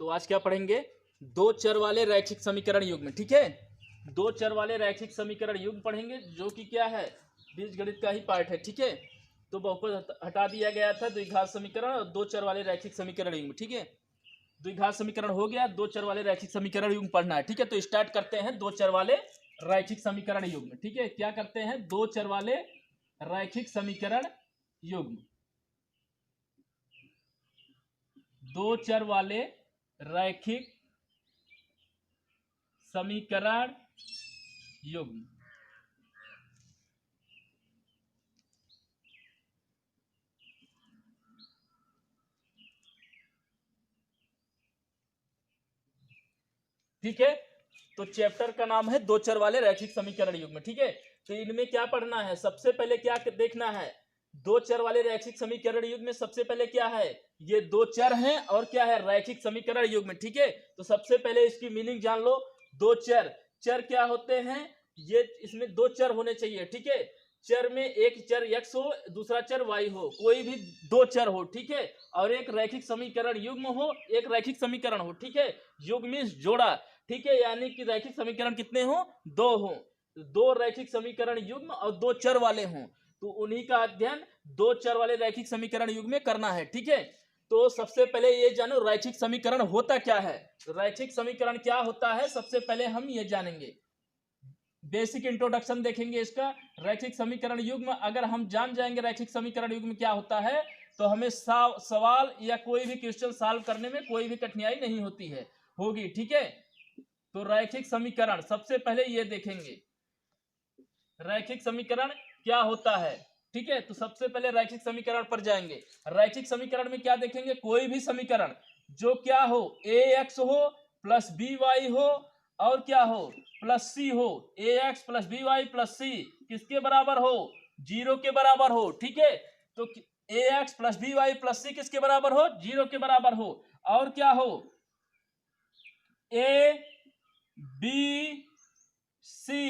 तो आज क्या पढ़ेंगे, दो चर वाले रैखिक समीकरण युग्म। ठीक है, दो चर वाले रैखिक समीकरण युग्म पढ़ेंगे, जो कि क्या है, बीजगणित का ही पार्ट है। ठीक है, तो बहुपद हटा दिया गया था, द्विघात समीकरण और दो चर वाले रैखिक समीकरण युग्म। ठीक है, द्विघात समीकरण हो गया, दो चर वाले रैखिक समीकरण युग्म पढ़ना है। ठीक है, तो स्टार्ट करते हैं दो चर वाले रैखिक समीकरण युग्म। ठीक है, क्या करते हैं, दो चर वाले रैखिक समीकरण युग्म, दो चर वाले रैखिक समीकरण युग्म। ठीक है, तो चैप्टर का नाम है दो चर वाले रैखिक समीकरण युग्म। ठीक है, तो इनमें क्या पढ़ना है, सबसे पहले क्या देखना है, दो चर वाले रैखिक समीकरण युग्म में सबसे पहले क्या है, ये दो चर हैं और क्या है, रैखिक समीकरण युग्म। ठीक है, तो सबसे पहले इसकी मीनिंग जान लो। दो चर, चर क्या होते हैं, ये इसमें दो चर होने चाहिए। ठीक है, चर में एक चर x हो, दूसरा चर y हो, कोई भी दो चर हो। ठीक है, और एक रैखिक समीकरण युग्म हो, एक रैखिक समीकरण हो। ठीक है, युग्म मींस जोड़ा। ठीक है, यानी कि रैखिक समीकरण कितने हो, दो हो, दो रैखिक समीकरण युग्म और दो चर वाले हों, तो उन्हीं का अध्ययन दो चर वाले रैखिक समीकरण युग्म में करना है। ठीक है, तो सबसे पहले ये जानो रैखिक समीकरण होता क्या है। रैखिक समीकरण क्या होता है, सबसे पहले हम ये जानेंगे, बेसिक इंट्रोडक्शन देखेंगे इसका। रैखिक समीकरण युग्म अगर हम जान जाएंगे रैखिक समीकरण युग्म क्या होता है, तो हमें सवाल या कोई भी क्वेश्चन सॉल्व करने में कोई भी कठिनाई नहीं होती है, होगी। ठीक है, तो रैखिक समीकरण सबसे पहले ये देखेंगे, रैखिक समीकरण क्या होता है। ठीक है, तो सबसे पहले रैखिक समीकरण पर जाएंगे। रैखिक समीकरण में क्या देखेंगे, कोई भी समीकरण जो क्या हो, ax हो प्लस by हो और क्या हो, प्लस c हो, ax plus by plus c किसके बराबर हो, जीरो के बराबर हो। ठीक है, तो ax plus by plus c किसके बराबर हो, जीरो के बराबर हो। और क्या हो, a b c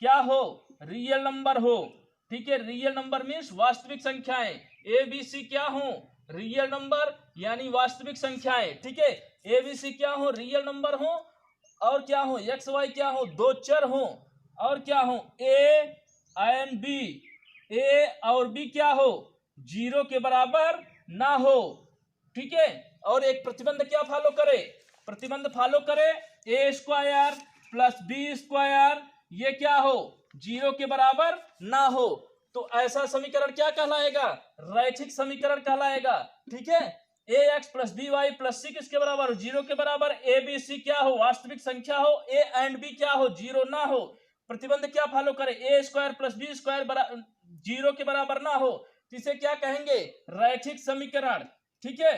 क्या हो, रियल नंबर हो। ठीक है, रियल नंबर मीन्स वास्तविक संख्याएं, ए बी सी क्या हो, रियल नंबर यानी वास्तविक संख्याएं। ठीक है, ए बी सी क्या हो, रियल नंबर हो, और क्या हो, एक्स वाई क्या हो, दो चर हो, और क्या हो, ए एंड बी, ए और बी क्या हो, जीरो के बराबर ना हो। ठीक है, और एक प्रतिबंध क्या फॉलो करे, प्रतिबंध फॉलो करे, a square plus b square ये क्या हो, जीरो के बराबर ना हो। तो ऐसा समीकरण क्या कहलाएगा, रैखिक समीकरण कहलाएगा। ठीक है, a x plus b y plus c किसके बराबर, जीरो के बराबर, ए बी सी क्या हो, वास्तविक संख्या हो, ए एंड बी क्या हो, जीरो ना हो। प्रतिबंध क्या फॉलो करे, a square plus b square zero के बराबर ना हो, इसे क्या कहेंगे, रैखिक समीकरण। ठीक है,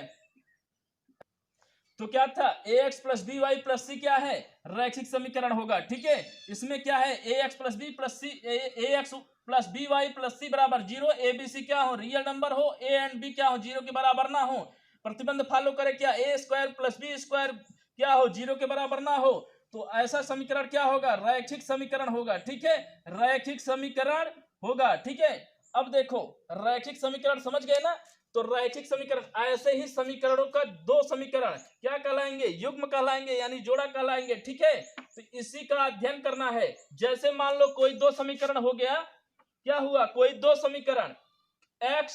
तो क्या था, a x plus b y plus c क्या है, रैखिक समीकरण होगा। ठीक है, इसमें क्या है, a x plus b plus c, a x plus b y plus c बराबर जीरो, ए बी सी क्या हो, रियल नंबर हो, ए एंड बी क्या हो, जीरो के बराबर ना हो। प्रतिबंध फॉलो करे क्या, ए स्क्वायर प्लस बी स्क्वायर क्या हो, जीरो के बराबर ना हो। तो ऐसा समीकरण क्या होगा, रैखिक समीकरण होगा। ठीक है, रैखिक समीकरण होगा। ठीक है, अब देखो रैखिक समीकरण समझ गए ना, तो रैखिक समीकरण ऐसे ही समीकरणों का दो समीकरण क्या कहलाएंगे, युग्म कहलाएंगे, यानी जोड़ा कहलाएंगे। ठीक है, तो इसी का अध्ययन करना है। जैसे मान लो कोई दो समीकरण हो गया, क्या हुआ, कोई दो समीकरण x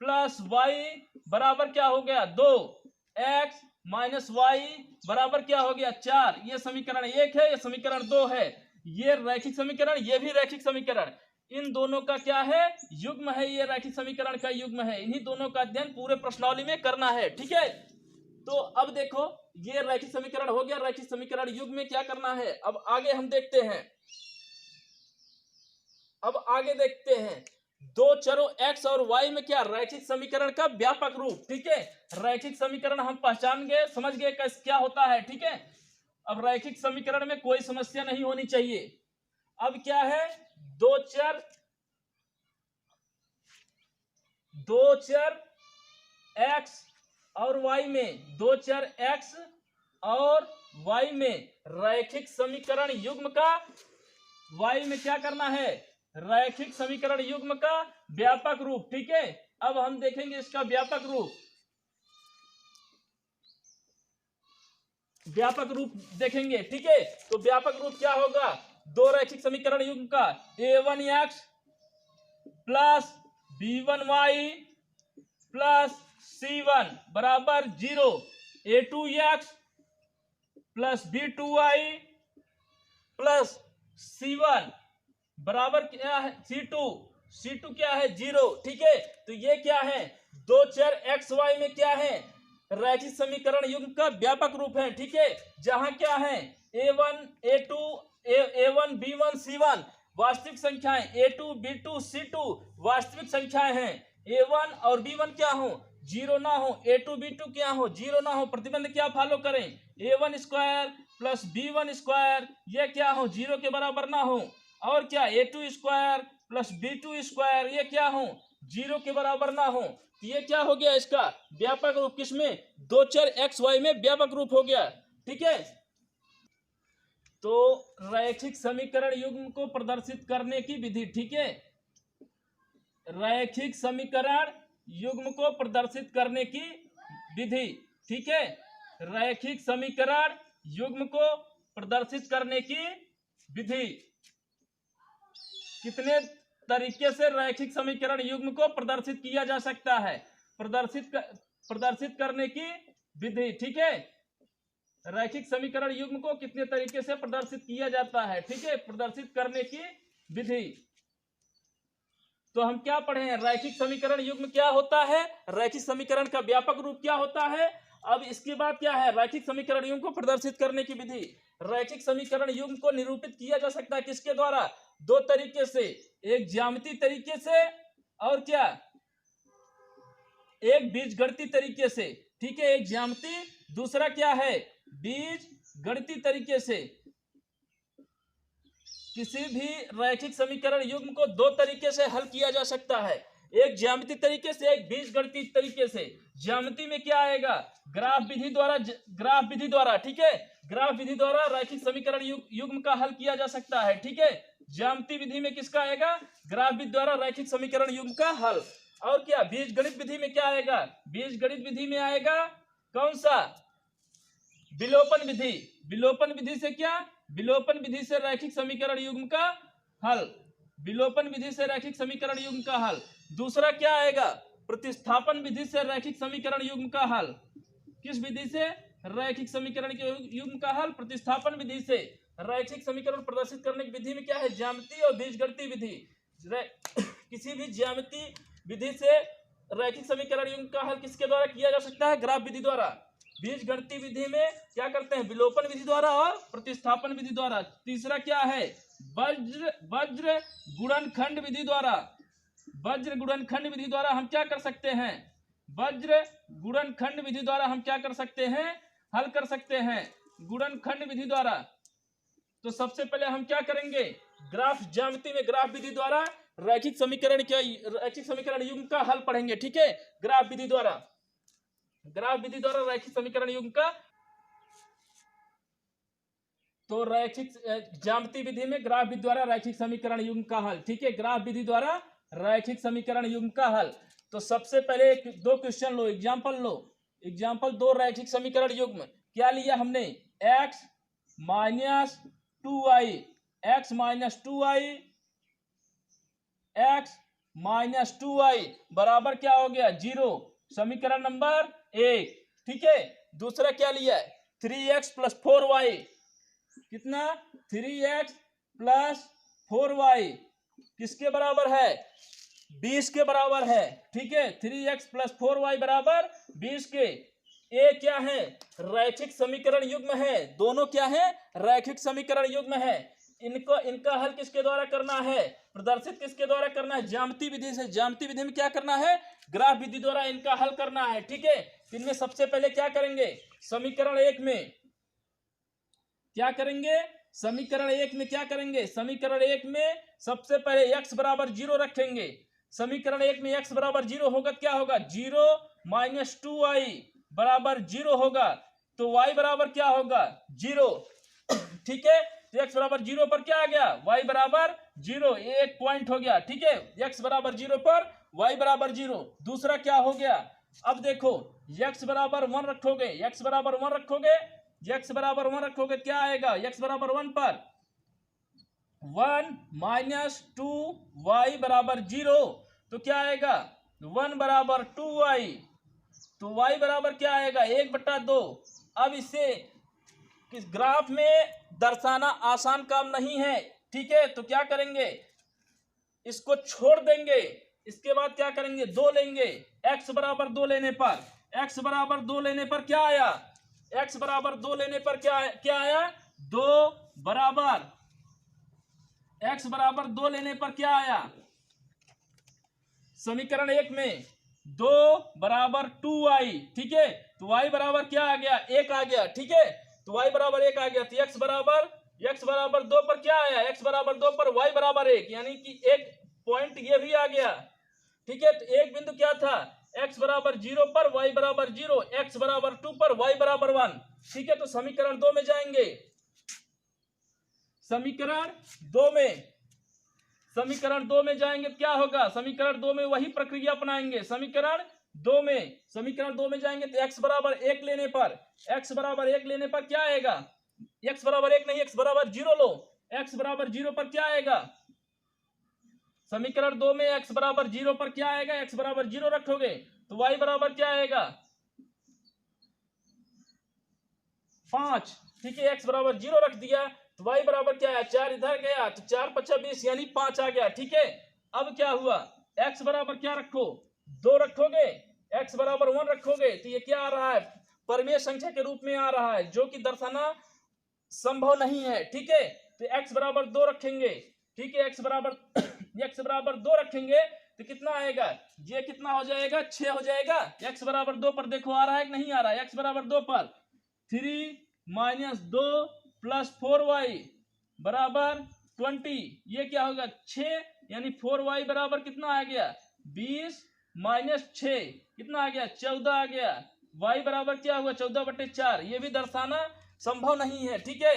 प्लस वाई बराबर क्या हो गया, दो, x माइनस वाई बराबर क्या हो गया, चार। ये समीकरण एक है, ये समीकरण दो है, ये रैखिक समीकरण, ये भी रैखिक समीकरण, इन दोनों का क्या है, युग्म है, ये रैखिक समीकरण का युग्म है। इन्हीं दोनों का अध्ययन पूरे प्रश्नावली में करना है। ठीक है, तो अब देखो ये रैखिक समीकरण हो गया, रैखिक समीकरण युग्म में क्या करना है, अब आगे हम देखते हैं। अब आगे देखते हैं, दो चरों x और y में क्या, रैखिक समीकरण का व्यापक रूप। ठीक है, रैखिक समीकरण हम पहचान गए, समझ गए क्या होता है। ठीक है, अब रैखिक समीकरण में कोई समस्या नहीं होनी चाहिए। अब क्या है, दो चर x और y में, दो चर x और y में रैखिक समीकरण युग्म का, y में क्या करना है, रैखिक समीकरण युग्म का व्यापक रूप। ठीक है, अब हम देखेंगे इसका व्यापक रूप। व्यापक रूप देखेंगे। ठीक है, तो व्यापक रूप क्या होगा, दो रैखिक समीकरण युग्म का a1x plus b1y plus c1 बराबर 0, a2x plus b2y plus c1 बराबर क्या है c2 क्या है 0। ठीक है, तो ये क्या है, दो चर एक्स वाई में क्या है, रैखिक समीकरण युग्म का व्यापक रूप है। ठीक है, जहां क्या है a1 a2 a1 b1 c1 वास्तविक संख्याएं, a2 b2 c2 वास्तविक संख्याएं हैं, a1 और b1 क्या हो, 0 ना हो, a2 b2 क्या हो, 0 ना हो। प्रतिबंध क्या फॉलो करें, a1 square plus b1 square ये क्या हो, 0 के बराबर ना हो, और क्या a2 square plus b2 square ये क्या हो, 0 के बराबर ना हो। ये क्या हो गया, इसका व्यापक रूप, किसमें, दो चर एक्स वाई में व्यापक रूप हो गया। ठीक है, तो रैखिक समीकरण युग्म को प्रदर्शित करने की विधि। ठीक है, रैखिक समीकरण युग्म को प्रदर्शित करने की विधि। ठीक है, रैखिक समीकरण युग्म को प्रदर्शित करने की विधि। कितने तरीके से रैखिक समीकरण युग्म को प्रदर्शित किया जा सकता है, प्रदर्शित करने की विधि। ठीक है, रैखिक समीकरण युग्म को कितने तरीके से प्रदर्शित किया जाता है। ठीक है, प्रदर्शित करने की विधि। तो हम क्या पढ़े हैं, रैखिक समीकरण युग्म क्या होता है, रैखिक समीकरण का व्यापक रूप क्या होता है। अब इसके बाद क्या है, रैखिक समीकरण युग्म को प्रदर्शित करने की विधि। रैखिक समीकरण युग्म को निरूपित किया जा सकता है किसके द्वारा, दो तरीके से, एक ज्यामितीय तरीके से और क्या, एक बीजगणितीय तरीके से। ठीक है, एक ज्यामितीय, दूसरा क्या है, बीजगणितीय तरीके से। किसी भी रैखिक समीकरण युग्म को दो तरीके से हल किया जा सकता है, एक ज्यामितीय तरीके से, एक बीजगणितीय तरीके से। ज्यामिति में क्या आएगा, ग्राफ विधि द्वारा। ठीक है, ग्राफ विधि द्वारा रैखिक समीकरण युग्म का हल किया जा सकता है। ठीक है, ज्यामितीय विधि में किसका आएगा, ग्राफ विधि द्वारा रैखिक समीकरण युग्म का हल। और क्या, बीजगणित विधि में क्या आएगा, बीजगणित विधि में आएगा कौन सा, विलोपन विधि। विलोपन विधि से क्या, विलोपन विधि से रैखिक समीकरण युग्म का हल, विलोपन विधि से रैखिक समीकरण युग्म का हल। दूसरा क्या आएगा, प्रतिस्थापन विधि से रैखिक समीकरण युग्म का हल। किस विधि से, रैखिक समीकरण के युग्म का हल प्रतिस्थापन विधि से। रैखिक समीकरण प्रदर्शित करने की विधि में क्या है, ज्यामितीय और बीजगणितीय विधि। किसी भी ज्यामितीय विधि से रैखिक समीकरण युग्म का हल किसके द्वारा किया जा सकता है, ग्राफ विधि द्वारा। बीजगणितीय विधि में क्या करते हैं, विलोपन विधि द्वारा और प्रतिस्थापन विधि द्वारा। तीसरा क्या है, वज्र गुणनखंड विधि द्वारा। वज्र गुणनखंड विधि द्वारा हम क्या कर सकते हैं, वज्र गुणनखंड विधि द्वारा हम क्या कर सकते हैं, हल कर सकते हैं, गुणनखंड विधि द्वारा। तो सबसे पहले हम क्या करेंगे, ग्राफ ज्यामिति में ग्राफ विधि द्वारा रैखिक समीकरण युग्म का हल पढ़ेंगे। ठीक है, ग्राफ विधि द्वारा रैखिक समीकरण युग्म का। तो रैखिक ज्यामितीय विधि में ग्राफ विधि द्वारा रैखिक समीकरण युग्म का हल। ठीक है, ग्राफ विधि द्वारा रैखिक समीकरण युग्म का हल। तो सबसे पहले दो क्वेश्चन लो, एग्जाम्पल दो रैखिक समीकरण युग्म। क्या लिया हमने, x minus 2y, x minus 2y बराबर क्या हो गया, 0, समीकरण नंबर 1। ठीक है, दूसरा क्या लिया है, 3x प्लस 4y, कितना, 3x प्लस 4y किसके बराबर है, 20 के बराबर है। ठीक है, 3x प्लस 4y बराबर 20 के। ये क्या है, रैखिक समीकरण युग्म है, दोनों क्या है, रैखिक समीकरण युग्म है। इनका हल किसके द्वारा करना है, प्रदर्शित किसके द्वारा करना है, ज्यामितीय विधि से। ज्यामितीय विधि में क्या करना है, ग्राफ विधि द्वारा इनका हल करना है। ठीक है, इनमें सबसे पहले क्या करेंगे, समीकरण एक में क्या करेंगे, समीकरण एक में सबसे पहले x बराबर 0 रखेंगे। समीकरण एक में x बराबर 0 होगा, क्या होगा, 0 माइनस 2y बराबर 0 होगा। तो y बराबर क्या होगा, 0। ठीक है, तो x बराबर 0 पर क्या आ गया, y बराबर 0, एक पॉइंट हो गया। ठीक है, x बराबर 0 पर y बराबर 0। दूसरा क्या हो गया, अब देखो x बराबर 1 रखोगे, x बराबर 1 रखोगे क्या आएगा, x बराबर 1 पर 1 माइनस 2y बराबर 0, तो क्या आएगा 1 बराबर 2y, तो y बराबर क्या आएगा 1/2। अब इसे किस ग्राफ में दर्शाना आसान काम नहीं है, ठीक है, तो क्या करेंगे, इसको छोड़ देंगे। इसके बाद क्या करेंगे, 2 लेंगे, x बराबर 2 लेने पर, x बराबर 2 लेने पर क्या आया, x बराबर 2 लेने पर क्या आया 2 बराबर, x बराबर 2 लेने पर क्या आया, समीकरण 1 में 2 बराबर 2y, ठीक है, तो y बराबर क्या आ गया 1 आ गया, ठीक है, तो y बराबर 1 आ गया, तो x बराबर 2 पर क्या आया, x बराबर 2 पर y बराबर 1, यानी कि एक पॉइंट ये भी आ गया, ठीक है, तो एक बिंदु क्या था, x बराबर 0 पर y बराबर 0, x बराबर 2 पर y बराबर 1, ठीक है, तो समीकरण 2 में जाएंगे, समीकरण 2 में जाएंगे, क्या होगा, समीकरण 2 में वही प्रक्रिया अपनाएंगे, समीकरण 2 में जाएंगे, तो x बराबर 1 लेने पर क्या आएगा, x बराबर 1 नहीं, x बराबर 0 लो, x बराबर 0 पर क्या आएगा, समीकरण 2 में x बराबर 0 पर क्या आएगा, x बराबर 0 रखोगे, तो y बराबर क्या आएगा 5, ठीक है, x बराबर 0 रख दिया, तो y बराबर क्या है 4 इधर गया, तो 4 5 20 यानी 5 आ गया, ठीक है। अब क्या हुआ, x बराबर क्या रखो 2 रखोगे, x बराबर 1 रखोगे, तो ये क्या आ रहा है, परिमेय संख्या के रूप में आ रहा है, जो कि दर्शाना संभव नहीं है, ठीक है, तो x बराबर 2 रखेंगे, ठीक है, x बराबर 2 रखेंगे, तो कितना आएगा, ये कितना हो जाएगा 6 हो जाएगा, x बराबर 2 पर देखो आ रहा है कि नहीं आ रहा है, x बराबर 2 पर 3 माइनस 2 प्लस 4y बराबर 20, ये क्या होगा 6, यानी 4y बराबर कितना आ गया 20 माइनस 6 कितना आ गया 14 आ गया, y बराबर क्या हुआ 14/4, ये भी दर्शाना संभव नहीं है, ठीक है,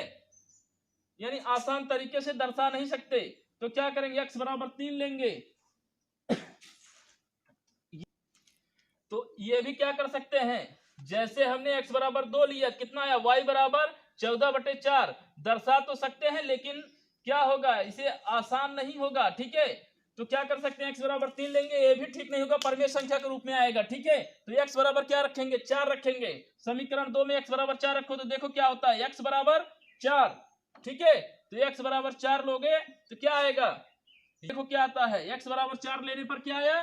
यानी आसान तरीके से दर्शा नहीं सकते, तो क्या करेंगे x बराबर 3 लेंगे, तो ये भी क्या कर सकते हैं, जैसे हमने x बराबर 2 लिया, कितना आया y बराबर 14/4, दर्शा तो सकते हैं लेकिन क्या होगा, इसे आसान नहीं होगा, ठीक है, तो क्या कर सकते हैं x बराबर 3 लेंगे, ये भी ठीक नहीं होगा, परिमेय संख्या के रूप में आएगा, ठीक है, तो x बराबर क्या रखेंगे 4 रखेंगे, समीकरण 2 में x बराबर 4 रखो, तो देखो क्या होता है x बराबर 4, ठीक है, तो x बराबर 4 लोगे तो क्या आएगा, देखो क्या आता है, x बराबर 4 लेने पर क्या आया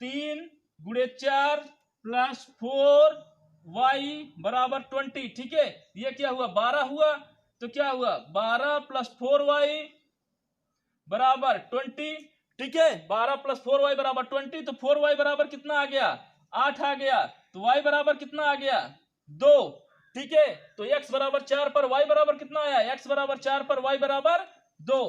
3 गुणे 4 प्लस 4y बराबर 20, ठीक है, ये क्या हुआ 12 हुआ, तो क्या हुआ 12 प्लस 4y बराबर 20, ठीक है, 12 प्लस 4y बराबर 20, तो 4y बराबर कितना आ गया 8 आ गया, तो y बराबर कितना आ गया 2, ठीक है, तो x बराबर 4 पर y बराबर कितना आया, x बराबर 4 पर y बराबर 2,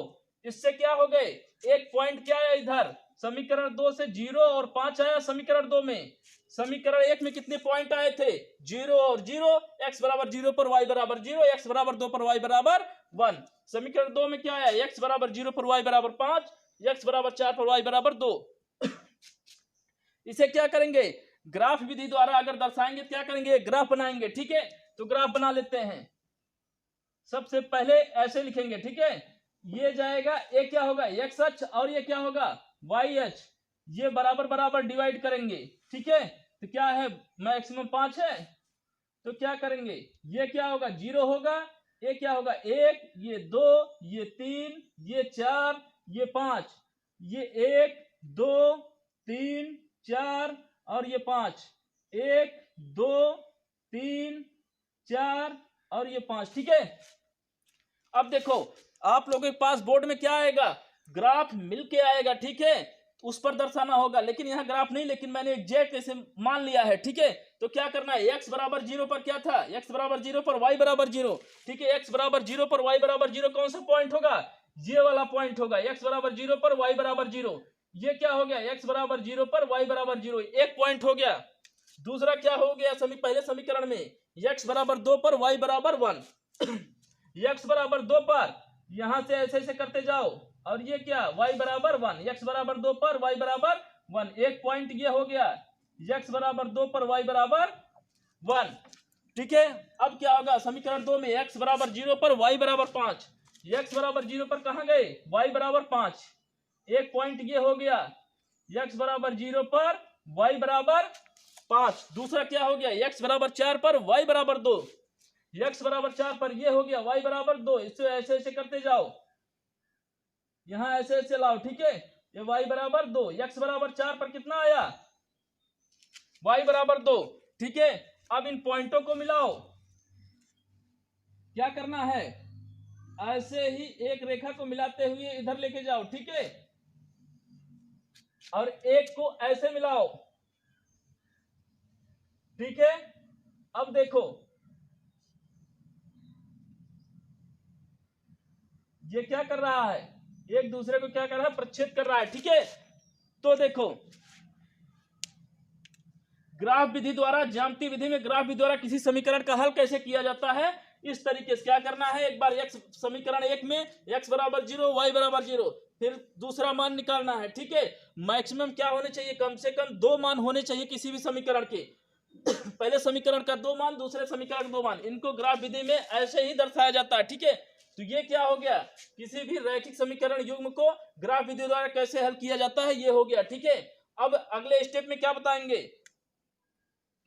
इससे क्या हो गए, एक पॉइंट क्या आया इधर, समीकरण 2 से 0 और 5 आया समीकरण 2 में, समीकरण 1 में कितने पॉइंट आए थे 0 और 0, x बराबर 0 पर y बराबर 0, x बराबर 2 पर y बराबर 1, समीकरण 2 में क्या आया, x बराबर 0 पर y बराबर 5, x बराबर 4 पर y बराबर 2। इसे क्या करेंगे, ग्राफ विधि द्वारा अगर दर्शाएंगे क्या करेंगे, ग्राफ बनाएंगे, ठीक है, तो ग्राफ बना लेते हैं, सबसे पहले ऐसे लिखेंगे, ठीक है, ये जाएगा, ये क्या होगा x अक्ष और ये क्या होगा y अक्ष, ये बराबर बराबर डिवाइड करेंगे, ठीक है, तो क्या है मैक्सिमम 5 है, तो क्या करेंगे, ये क्या होगा 0 होगा, ये क्या होगा 1, ये 2, ये 3, ये 4, ये 5, ये 1 2 3 4 और ये 5, 1 2 3 4 और ये 5, ठीक है। अब देखो आप लोगों के पास बोर्ड में क्या आएगा, ग्राफ मिलके आएगा, ठीक है, उस पर दर्शाना होगा, लेकिन यहाँ ग्राफ नहीं, लेकिन मैंने एग्जैक्ट ऐसे मान लिया है, ठीक है, तो क्या करना है, x बराबर 0 पर क्या था, x बराबर 0 पर y बराबर 0, ठीक है, x बराबर 0 पर y बराबर 0 कौन सा पॉइंट होगा, ये वाला पॉइंट होगा, x बराबर 0 पर y बराबर 0, ये क्या हो गया x बराबर 0 पर y बराबर 0, एक पॉइंट हो गया। दूसरा क्या हो गया, पहले समीकरण में x बराबर 2 पर y बराबर 1, x बराबर 2 पर यहां से ऐसे ऐसे करते जाओ, और ये क्या y बराबर 1, x बराबर 2 पर y बराबर 1, एक पॉइंट ये हो गया, x बराबर 2 पर y बराबर 1, ठीक है। अब क्या होगा, समीकरण 2 में x बराबर 0 पर y बराबर 5, x बराबर 0 पर कहां गए, y बराबर 5, एक पॉइंट ये हो गया, x बराबर 0 पर y बराबर 5। दूसरा क्या हो गया, x बराबर 4 पर y बराबर 2, x बराबर 4 पर ये हो गया y बराबर 2। इससे ऐसे ऐसे करते जाओ, यहां ऐसे ऐसे लाओ, ठीक है। ये y बराबर 2, x बराबर 4 पर कितना आया, y बराबर 2, ठीक है। अब इन पॉइंटों को मिलाओ, क्या करना है, ऐसे ही एक रेखा को मिलाते हुए इधर लेके जाओ, ठीक है, और एक को ऐसे मिलाओ, ठीक है। अब देखो ये क्या कर रहा है, एक दूसरे को क्या कर रहा है, प्रच्छेद कर रहा है, ठीक है। तो देखो ग्राफ विधि द्वारा, ज्यामिति विधि में ग्राफ विधि द्वारा किसी समीकरण का हल कैसे किया जाता है, इस तरीके से क्या करना है, एक बार x समीकरण 1 में x बराबर 0 y बराबर 0, फिर दूसरा मान निकालना है, ठीक है। मैक्सिमम क्या होने चाहिए, कम से कम 2 मान होने चाहिए किसी भी समीकरण के। पहले समीकरण का 2 मान, दूसरे समीकरण का 2 मान, इनको ग्राफ विधि में ऐसे ही दर्शाया जाता है, ठीक है। तो ये क्या हो गया, किसी भी रैखिक समीकरण युग्म को ग्राफ विधि द्वारा कैसे हल किया जाता है, ये हो गया, ठीक है। अब अगले स्टेप में क्या बताएंगे,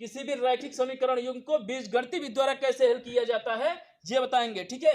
किसी भी रैखिक समीकरण युग्म को बीजगणितीय विधि द्वारा कैसे हल किया जाता है, ये बताएंगे, ठीक है।